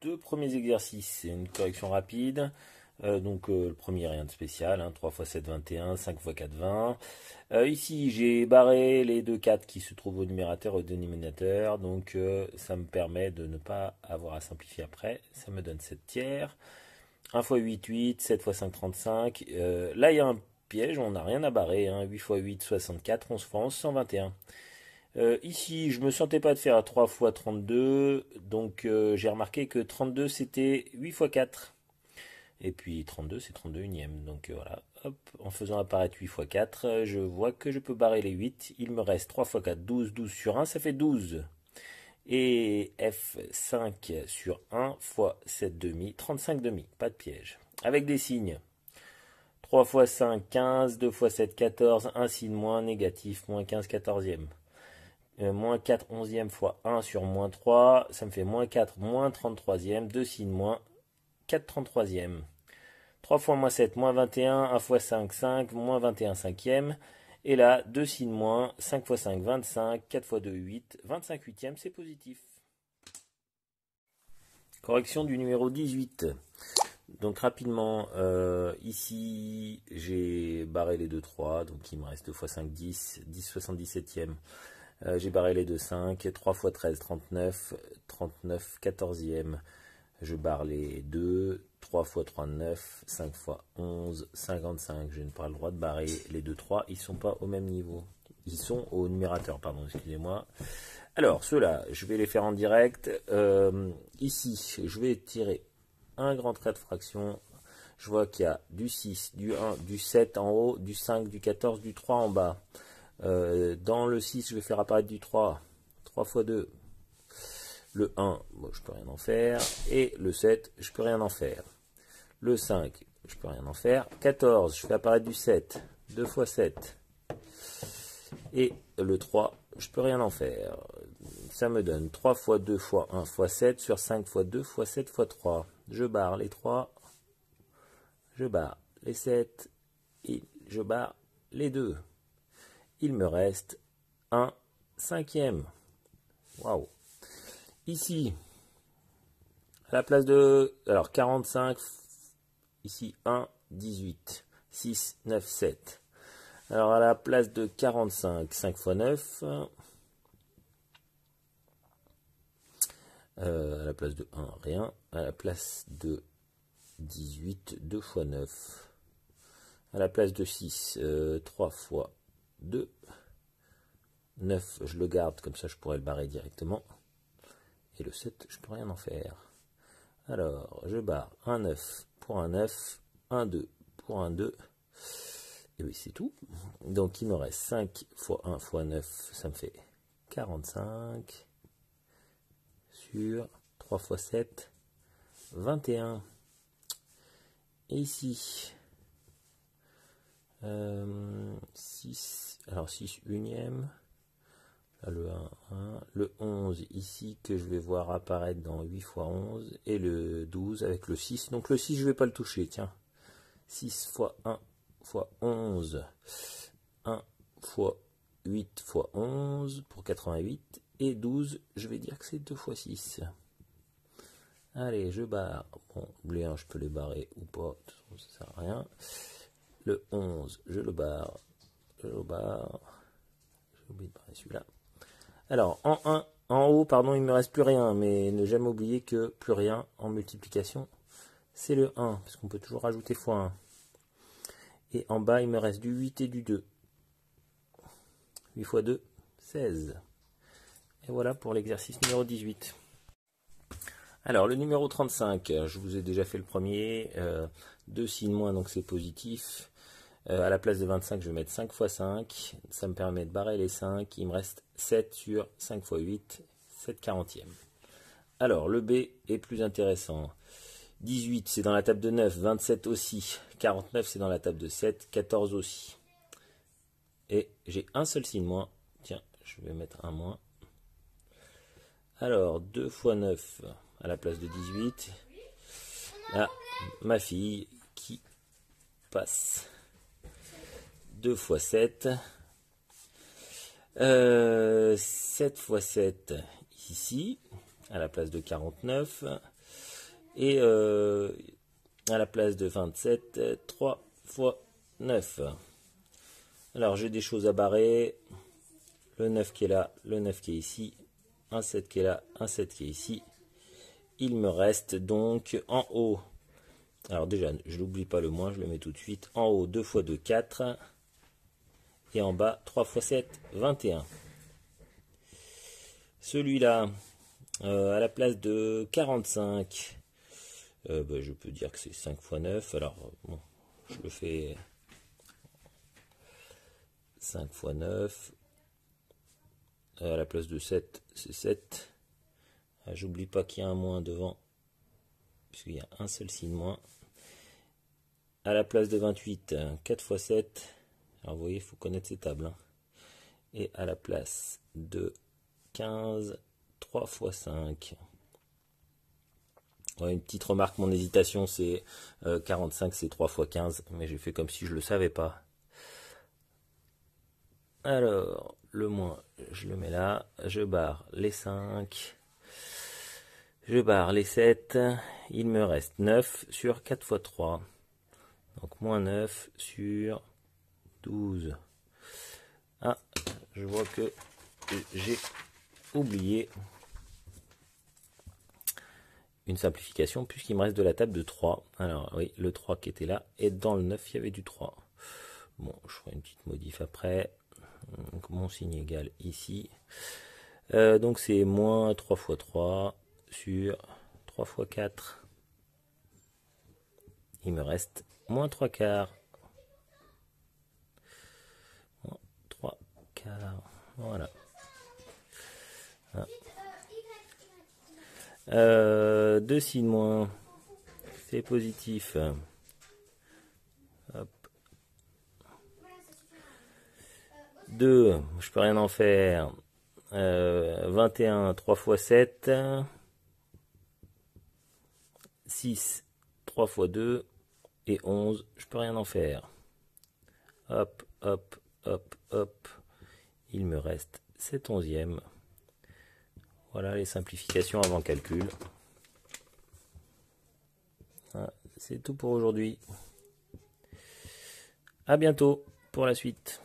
deux premiers exercices, c'est une correction rapide. Le premier, rien de spécial, hein, 3 x 7, 21, 5 x 4, 20. Ici, j'ai barré les deux 4 qui se trouvent au numérateur et au dénominateur. Donc, ça me permet de ne pas avoir à simplifier après. Ça me donne 7 tiers. 1 x 8, 8. 7 x 5, 35. Là, il y a un piège, on n'a rien à barrer. Hein, 8 x 8, 64. 11 x 11, 121. Ici, je me sentais pas de faire 3 x 32, donc j'ai remarqué que 32 c'était 8 x 4. Et puis 32 c'est 32 unième. Donc voilà, hop, en faisant apparaître 8 x 4, je vois que je peux barrer les 8. Il me reste 3 x 4, 12, 12 sur 1, ça fait 12. Et F5 sur 1 x 7 demi, 35 demi, pas de piège. Avec des signes. 3 x 5, 15, 2 x 7, 14, un signe moins négatif, moins 15 quatorzième. Moins 4 onzième fois 1 sur moins 3, ça me fait moins 4 moins 33e, 2 signes moins 4 33e. 3 fois moins 7 moins 21, 1 fois 5 5, moins 21 cinquième. Et là, 2 signes moins, 5 fois 5 25, 4 fois 2 8, 25 huitième, c'est positif. Correction du numéro 18. Donc rapidement, ici j'ai barré les 2 3, donc il me reste 2 fois 5 10, 10 77e. J'ai barré les 2 5, 3 x 13 39, 39 14e. Je barre les 2, 3 x 3 9, 5 x 11, 55. Je n'ai pas le droit de barrer les 2 3, ils ne sont pas au même niveau. Ils sont au numérateur, pardon, excusez-moi. Alors, ceux-là, je vais les faire en direct. Ici, je vais tirer un grand trait de fraction. Je vois qu'il y a du 6, du 1, du 7 en haut, du 5, du 14, du 3 en bas. Dans le 6, je vais faire apparaître du 3. 3 x 2. Le 1, bon, je peux rien en faire. Et le 7, je peux rien en faire. Le 5, je peux rien en faire. 14, je fais apparaître du 7. 2 x 7. Et le 3, je peux rien en faire. Ça me donne 3 x 2 x 1 x 7 sur 5 x 2 x 7 x 3. Je barre les 3. Je barre les 7. Et je barre les 2. Il me reste 1 cinquième. Waouh. Ici, à la place de... Alors, 45, ici 1, 18, 6, 9, 7. Alors, à la place de 45, 5 x 9. À la place de 1, rien. À la place de 18, 2 x 9. À la place de 6, 3 x 2. 9, je le garde, comme ça je pourrais le barrer directement. Et le 7, je peux rien en faire. Alors, je barre un 9 pour un 9, un 2 pour un 2. Et oui, c'est tout. Donc, il me reste 5 x 1 x 9, ça me fait 45. Sur 3 x 7, 21. Et ici, 6, alors 6 unième. Là, le 1, 1, le 11 ici que je vais voir apparaître dans 8 x 11 et le 12 avec le 6. Donc le 6 je vais pas le toucher, tiens. 6 x 1 x 11, 1 x 8 x 11 pour 88 et 12, je vais dire que c'est 2 x 6. Allez, je barre. Bon, les 1 je peux les barrer ou pas, ça sert à rien. Le 11, je le barre. Je le barre. J'ai oublié de barrer celui-là. Alors, en haut, pardon, il ne me reste plus rien, mais ne jamais oublier que plus rien en multiplication, c'est le 1, parce qu'on peut toujours rajouter x1. Et en bas, il me reste du 8 et du 2. 8 x 2, 16. Et voilà pour l'exercice numéro 18. Alors, le numéro 35, je vous ai déjà fait le premier. 2 signes moins, donc c'est positif. À la place de 25, je vais mettre 5 x 5. Ça me permet de barrer les 5. Il me reste 7 sur 5 x 8, 7 quarantième. Alors, le B est plus intéressant. 18, c'est dans la table de 9. 27 aussi. 49, c'est dans la table de 7. 14 aussi. Et j'ai un seul signe moins. Tiens, je vais mettre un moins. Alors, 2 x 9 à la place de 18. Là, ma fille qui passe. 2 x 7. 7 x 7 ici, à la place de 49. Et à la place de 27, 3 fois 9. Alors j'ai des choses à barrer. Le 9 qui est là, le 9 qui est ici. Un 7 qui est là, un 7 qui est ici. Il me reste donc en haut. Alors déjà, je n'oublie pas le moins, je le mets tout de suite. En haut, 2 fois 2, 4. Et en bas, 3 fois 7, 21. Celui-là, à la place de 45, je peux dire que c'est 5 fois 9. Alors, bon, je le fais 5 fois 9. À la place de 7, c'est 7. J'oublie pas qu'il y a un moins devant, puisqu'il y a un seul signe moins. À la place de 28, 4 fois 7. Alors vous voyez, il faut connaître ces tables. Hein. Et à la place de 15, 3 fois 5. Ouais, une petite remarque, mon hésitation, c'est 45, c'est 3 fois 15. Mais j'ai fait comme si je ne le savais pas. Alors, le moins, je le mets là. Je barre les 5. Je barre les 7. Il me reste 9 sur 4 fois 3. Donc, moins 9 sur 12. Ah, je vois que j'ai oublié une simplification puisqu'il me reste de la table de 3. Alors oui, le 3 qui était là, et dans le 9 il y avait du 3. Bon, je ferai une petite modif après. Donc, mon signe égal ici. Donc c'est moins 3 fois 3 sur 3 fois 4. Il me reste moins 3 quarts. Moins 3 quarts. Voilà. Ah. 2 signes moins, c'est positif. Hop. 2, je peux rien en faire. 21, 3 fois 7. 6, 3 fois 2. Et 11, je peux rien en faire. Hop, hop, hop, hop. Il me reste 7 onzièmes. Voilà les simplifications avant calcul. C'est tout pour aujourd'hui. À bientôt pour la suite.